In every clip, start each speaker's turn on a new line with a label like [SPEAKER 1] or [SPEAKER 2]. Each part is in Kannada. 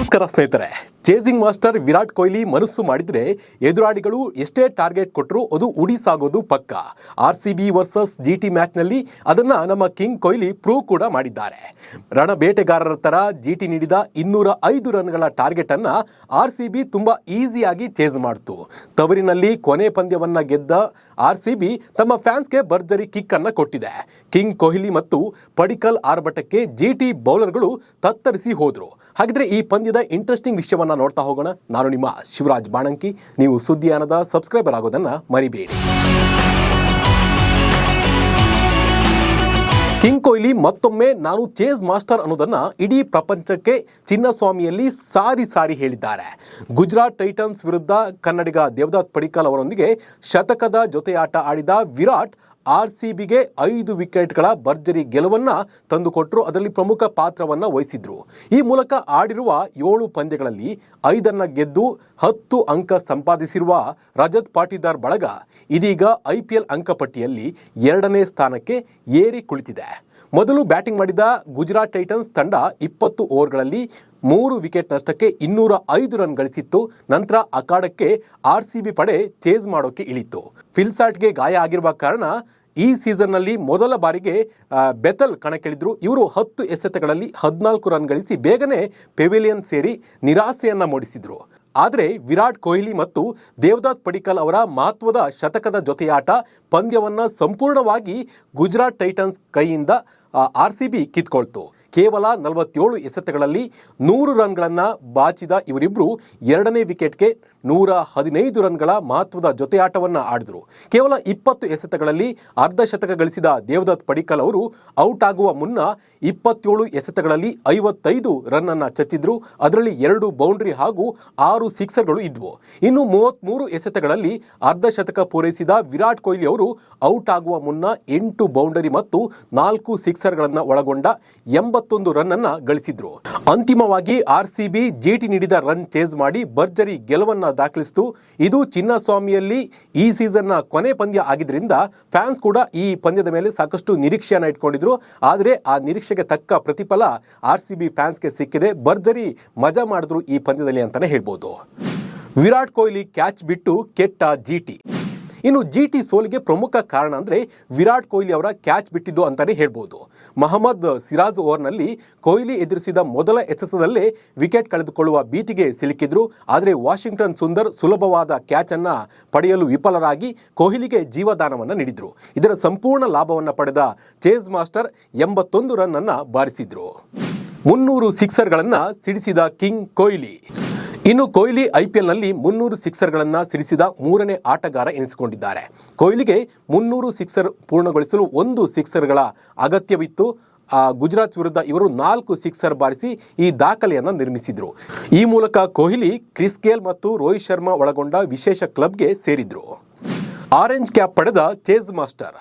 [SPEAKER 1] ನಮಸ್ಕಾರ ಸ್ನೇಹಿತರೆ. ಚೇಸಿಂಗ್ ಮಾಸ್ಟರ್ ವಿರಾಟ್ ಕೊಹ್ಲಿ ಮನಸ್ಸು ಮಾಡಿದರೆ ಎದುರಾಳಿಗಳು ಎಷ್ಟೇ ಟಾರ್ಗೆಟ್ ಕೊಟ್ಟರು ಅದು ಉಡಿ ಸಾಗೋದು ಪಕ್ಕ. RCB ವರ್ಸಸ್ GT ಮ್ಯಾಚ್ನಲ್ಲಿ ಅದನ್ನು ನಮ್ಮ ಕಿಂಗ್ ಕೊಹ್ಲಿ ಪ್ರೂವ್ ಕೂಡ ಮಾಡಿದ್ದಾರೆ. ರಣಬೇಟೆಗಾರರ ಥರ GT ನೀಡಿದ 205 ರನ್ಗಳ ಟಾರ್ಗೆಟನ್ನು RCB ತುಂಬ ಈಸಿಯಾಗಿ ಚೇಸ್ ಮಾಡಿತು. ತವರಿನಲ್ಲಿ ಕೊನೆ ಪಂದ್ಯವನ್ನು ಗೆದ್ದ RCB ತಮ್ಮ ಫ್ಯಾನ್ಸ್ಗೆ ಭರ್ಜರಿ ಕಿಕ್ ಅನ್ನು ಕೊಟ್ಟಿದೆ. ಕಿಂಗ್ ಕೊಹ್ಲಿ ಮತ್ತು ಪಡಿಕ್ಕಲ್ ಆರ್ಭಟಕ್ಕೆ GT ಬೌಲರ್ಗಳು ತತ್ತರಿಸಿ ಹೋದರು. ಹಾಗಿದ್ರೆ ಈ ಪಂದ್ಯದ ಇಂಟ್ರೆಸ್ಟಿಂಗ್ ವಿಷಯವನ್ನ ನೋಡ್ತಾ ಹೋಗೋಣ. ನಾನು ನಿಮ್ಮ ಶಿವರಾಜ್ ಬಾಣಂಕಿ. ನೀವು ಸುದ್ದಿಯಾನದ ಸಬ್ಸ್ಕ್ರೈಬರ್ ಆಗೋದನ್ನ ಮರಿಬೇಡಿ. ಕಿಂಗ್ ಕೊಹ್ಲಿ ಮತ್ತೊಮ್ಮೆ ನಾನು ಚೇಸ್ ಮಾಸ್ಟರ್ ಅನ್ನೋದನ್ನ ಇಡೀ ಪ್ರಪಂಚಕ್ಕೆ ಚಿನ್ನಸ್ವಾಮಿಯಲ್ಲಿ ಸಾರಿ ಹೇಳಿದ್ದಾರೆ. ಗುಜರಾತ್ ಟೈಟನ್ಸ್ ವಿರುದ್ಧ ಕನ್ನಡಿಗ ದೇವದತ್ ಪಡಿಕ್ಕಲ್ ಅವರೊಂದಿಗೆ ಶತಕದ ಜೊತೆಯಾಟ ಆಡಿದ ವಿರಾಟ್ RCBಗೆ 5 ವಿಕೆಟ್ಗಳ ಭರ್ಜರಿ ಗೆಲುವನ್ನು ತಂದುಕೊಟ್ಟರು. ಅದರಲ್ಲಿ ಪ್ರಮುಖ ಪಾತ್ರವನ್ನು ವಹಿಸಿದ್ರು. ಈ ಮೂಲಕ ಆಡಿರುವ 7 ಪಂದ್ಯಗಳಲ್ಲಿ 5 ಗೆದ್ದು 10 ಅಂಕ ಸಂಪಾದಿಸಿರುವ ರಜತ್ ಪಾಟಿದಾರ್ ಬಳಗ ಇದೀಗ IPL ಅಂಕಪಟ್ಟಿಯಲ್ಲಿ 2ನೇ ಸ್ಥಾನಕ್ಕೆ ಏರಿ ಕುಳಿತಿದೆ. ಮೊದಲು ಬ್ಯಾಟಿಂಗ್ ಮಾಡಿದ ಗುಜರಾತ್ ಟೈಟನ್ಸ್ ತಂಡ 20 ಓವರ್ಗಳಲ್ಲಿ 3 ವಿಕೆಟ್ ನಷ್ಟಕ್ಕೆ 205 ರನ್ ಗಳಿಸಿತ್ತು. ನಂತರ ಅಖಾಡಕ್ಕೆ RCB ಪಡೆ ಚೇಸ್ ಮಾಡೋಕೆ ಇಳಿತು. ಫಿಲ್ಸಾಟ್ಗೆ ಗಾಯ ಆಗಿರುವ ಕಾರಣ ಈ ಸೀಸನ್ನಲ್ಲಿ ಮೊದಲ ಬಾರಿಗೆ ಬೆಥಲ್ ಕಣಕ್ಕಿಳಿದ್ರು. ಇವರು 10 ಎಸೆತಗಳಲ್ಲಿ 14 ರನ್ ಗಳಿಸಿ ಬೇಗನೆ ಪೆವಿಲಿಯನ್ ಸೇರಿ ನಿರಾಸೆಯನ್ನು ಮೂಡಿಸಿದ್ರು. ಆದರೆ ವಿರಾಟ್ ಕೊಹ್ಲಿ ಮತ್ತು ದೇವದತ್ ಪಡಿಕ್ಕಲ್ ಅವರ ಮಹತ್ವದ ಶತಕದ ಜೊತೆಯಾಟ ಪಂದ್ಯವನ್ನು ಸಂಪೂರ್ಣವಾಗಿ ಗುಜರಾತ್ ಟೈಟನ್ಸ್ ಕೈಯಿಂದ RCB ಕಿತ್ಕೊಳ್ತು. ಕೇವಲ 47 ಎಸೆತಗಳಲ್ಲಿ 100 ರನ್ಗಳನ್ನು ಬಾಚಿದ ಇವರಿಬ್ಬರು 2ನೇ ವಿಕೆಟ್ಗೆ 115 ರನ್ಗಳ ಮಹತ್ವದ ಜೊತೆಯಾಟವನ್ನು ಆಡಿದರು. ಕೇವಲ 20 ಎಸೆತಗಳಲ್ಲಿ ಅರ್ಧ ಶತಕ ಗಳಿಸಿದ ದೇವದತ್ ಪಡಿಕ್ಕಲ್ ಅವರು ಔಟ್ ಆಗುವ ಮುನ್ನ 27 ಎಸೆತಗಳಲ್ಲಿ 55 ರನ್ನನ್ನು ಚಚ್ಚಿದ್ರು. ಅದರಲ್ಲಿ 2 ಬೌಂಡ್ರಿ ಹಾಗೂ 6 ಸಿಕ್ಸರ್ಗಳು ಇದ್ವು. ಇನ್ನು 33 ಎಸೆತಗಳಲ್ಲಿ ಅರ್ಧ ಶತಕ ಪೂರೈಸಿದ ವಿರಾಟ್ ಕೊಹ್ಲಿ ಅವರು ಔಟ್ ಆಗುವ ಮುನ್ನ 8 ಬೌಂಡರಿ ಮತ್ತು 4 ಸಿಕ್ಸರ್ಗಳನ್ನು ಒಳಗೊಂಡ 81 ರನ್ನನ್ನು ಗಳಿಸಿದ್ರು. ಅಂತಿಮವಾಗಿ RCB GT ನೀಡಿದ ರನ್ ಚೇಸ್ ಮಾಡಿ ಭರ್ಜರಿ ಗೆಲುವನ್ನು ದಾಖಲಿಸಿತು. ಇದು ಚಿನ್ನಸ್ವಾಮಿಯಲ್ಲಿ ಈ ಸೀಸನ್ನ ಕೊನೆ ಪಂದ್ಯ ಆಗಿದ್ದರಿಂದ ಫ್ಯಾನ್ಸ್ ಕೂಡ ಈ ಪಂದ್ಯದ ಮೇಲೆ ಸಾಕಷ್ಟು ನಿರೀಕ್ಷೆಯನ್ನು ಇಟ್ಕೊಂಡಿದ್ರು. ಆದರೆ ಆ ನಿರೀಕ್ಷೆಗೆ ತಕ್ಕ ಪ್ರತಿಫಲ RCB ಫ್ಯಾನ್ಸ್ಗೆ ಸಿಕ್ಕಿದೆ. ಭರ್ಜರಿ ಮಜಾ ಮಾಡಿದ್ರು ಈ ಪಂದ್ಯದಲ್ಲಿ ಅಂತಾನೆ ಹೇಳ್ಬೋದು. ವಿರಾಟ್ ಕೊಹ್ಲಿ ಕ್ಯಾಚ್ ಬಿಟ್ಟು ಕೆಟ್ಟ GT. ಇನ್ನು GT ಸೋಲಿಗೆ ಪ್ರಮುಖ ಕಾರಣ ಅಂದರೆ ವಿರಾಟ್ ಕೊಹ್ಲಿ ಅವರ ಕ್ಯಾಚ್ ಬಿಟ್ಟಿದ್ದು ಅಂತಲೇ ಹೇಳ್ಬೋದು. ಮೊಹಮ್ಮದ್ ಸಿರಾಜ್ ಓವರ್ನಲ್ಲಿ ಕೊಹ್ಲಿ ಎದುರಿಸಿದ ಮೊದಲ ಎಸೆತದಲ್ಲೇ ವಿಕೆಟ್ ಕಳೆದುಕೊಳ್ಳುವ ಭೀತಿಗೆ ಸಿಲುಕಿದ್ರು. ಆದರೆ ವಾಷಿಂಗ್ಟನ್ ಸುಂದರ್ ಸುಲಭವಾದ ಕ್ಯಾಚನ್ನು ಪಡೆಯಲು ವಿಫಲರಾಗಿ ಕೊಹ್ಲಿಗೆ ಜೀವದಾನವನ್ನು ನೀಡಿದರು. ಇದರ ಸಂಪೂರ್ಣ ಲಾಭವನ್ನು ಪಡೆದ ಚೇಸ್ ಮಾಸ್ಟರ್ 81 ರನ್ನನ್ನು ಬಾರಿಸಿದ್ರು. 300 ಸಿಕ್ಸರ್ಗಳನ್ನು ಸಿಡಿಸಿದ ಕಿಂಗ್ ಕೊಹ್ಲಿ. ಇನ್ನು ಕೊಹ್ಲಿ IPLನಲ್ಲಿ 300 ಸಿಕ್ಸರ್ಗಳನ್ನು ಸಿಡಿಸಿದ 3ನೇ ಆಟಗಾರ ಎನಿಸಿಕೊಂಡಿದ್ದಾರೆ. ಕೊಹ್ಲಿಗೆ 300 ಸಿಕ್ಸರ್ ಪೂರ್ಣಗೊಳಿಸಲು 1 ಸಿಕ್ಸರ್ಗಳ ಅಗತ್ಯವಿತ್ತು. ಗುಜರಾತ್ ವಿರುದ್ಧ ಇವರು 4 ಸಿಕ್ಸರ್ ಬಾರಿಸಿ ಈ ದಾಖಲೆಯನ್ನು ನಿರ್ಮಿಸಿದರು. ಈ ಮೂಲಕ ಕೊಹ್ಲಿ ಕ್ರಿಸ್ ಗೇಲ್ ಮತ್ತು ರೋಹಿತ್ ಶರ್ಮಾ ಒಳಗೊಂಡ ವಿಶೇಷ ಕ್ಲಬ್ಗೆ ಸೇರಿದ್ರು. ಆರೆಂಜ್ ಕ್ಯಾಪ್ ಪಡೆದ ಚೇಸ್ ಮಾಸ್ಟರ್.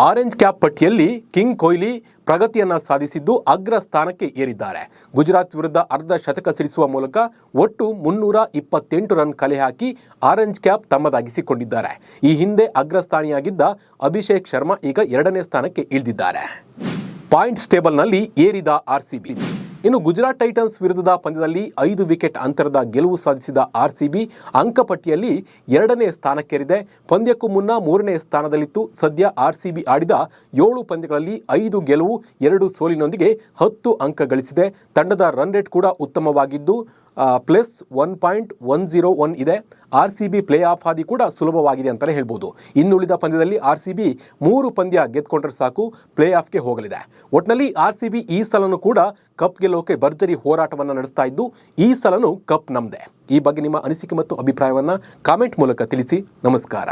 [SPEAKER 1] ಆರೆಂಜ್ ಕ್ಯಾಪ್ ಪಟ್ಟಿಯಲ್ಲಿ ಕಿಂಗ್ ಕೊಹ್ಲಿ ಪ್ರಗತಿಯನ್ನು ಸಾಧಿಸಿದ್ದು ಅಗ್ರ ಸ್ಥಾನಕ್ಕೆ ಏರಿದ್ದಾರೆ. ಗುಜರಾತ್ ವಿರುದ್ಧ ಅರ್ಧ ಶತಕ ಸಿಡಿಸುವ ಮೂಲಕ ಒಟ್ಟು 328 ರನ್ ಕಲೆ ಹಾಕಿ ಆರೆಂಜ್ ಕ್ಯಾಪ್ ತಮ್ಮದಾಗಿಸಿಕೊಂಡಿದ್ದಾರೆ. ಈ ಹಿಂದೆ ಅಗ್ರಸ್ಥಾನಿಯಾಗಿದ್ದ ಅಭಿಷೇಕ್ ಶರ್ಮಾ ಈಗ 2ನೇ ಸ್ಥಾನಕ್ಕೆ ಇಳಿದಿದ್ದಾರೆ. ಪಾಯಿಂಟ್ಸ್ ಟೇಬಲ್ನಲ್ಲಿ ಏರಿದ RCB. ಇನ್ನು ಗುಜರಾತ್ ಟೈಟನ್ಸ್ ವಿರುದ್ಧದ ಪಂದ್ಯದಲ್ಲಿ 5 ವಿಕೆಟ್ ಅಂತರದ ಗೆಲುವು ಸಾಧಿಸಿದ RCB ಅಂಕಪಟ್ಟಿಯಲ್ಲಿ 2ನೇ ಸ್ಥಾನಕ್ಕೇರಿದೆ. ಪಂದ್ಯಕ್ಕೂ ಮುನ್ನ 3ನೇ ಸ್ಥಾನದಲ್ಲಿತ್ತು. ಸದ್ಯ RCB ಆಡಿದ 7 ಪಂದ್ಯಗಳಲ್ಲಿ 5 ಗೆಲುವು 2 ಸೋಲಿನೊಂದಿಗೆ 10 ಅಂಕ ಗಳಿಸಿದೆ. ತಂಡದ ರನ್ ರೇಟ್ ಕೂಡ ಉತ್ತಮವಾಗಿದ್ದು +1.101 ಇದೆ. RCB ಪ್ಲೇ ಆಫ್ ಹಾದಿ ಕೂಡ ಸುಲಭವಾಗಿದೆ ಅಂತಲೇ ಹೇಳ್ಬೋದು. ಇನ್ನುಳಿದ ಪಂದ್ಯದಲ್ಲಿ RCB 3 ಪಂದ್ಯ ಗೆದ್ದುಕೊಂಡ್ರೆ ಸಾಕು ಪ್ಲೇ ಆಫ್ಗೆ ಹೋಗಲಿದೆ. ಒಟ್ಟಿನಲ್ಲಿ RCB ಈ ಸಲನೂ ಕೂಡ ಕಪ್ ಗೆಲ್ಲೋಕೆ ಭರ್ಜರಿ ಹೋರಾಟವನ್ನು ನಡೆಸ್ತಾ ಇದ್ದು ಈ ಸಲನೂ ಕಪ್ ನಮ್ಮದೇ. ಈ ಬಗ್ಗೆ ನಿಮ್ಮ ಅನಿಸಿಕೆ ಮತ್ತು ಅಭಿಪ್ರಾಯವನ್ನು ಕಾಮೆಂಟ್ ಮೂಲಕ ತಿಳಿಸಿ. ನಮಸ್ಕಾರ.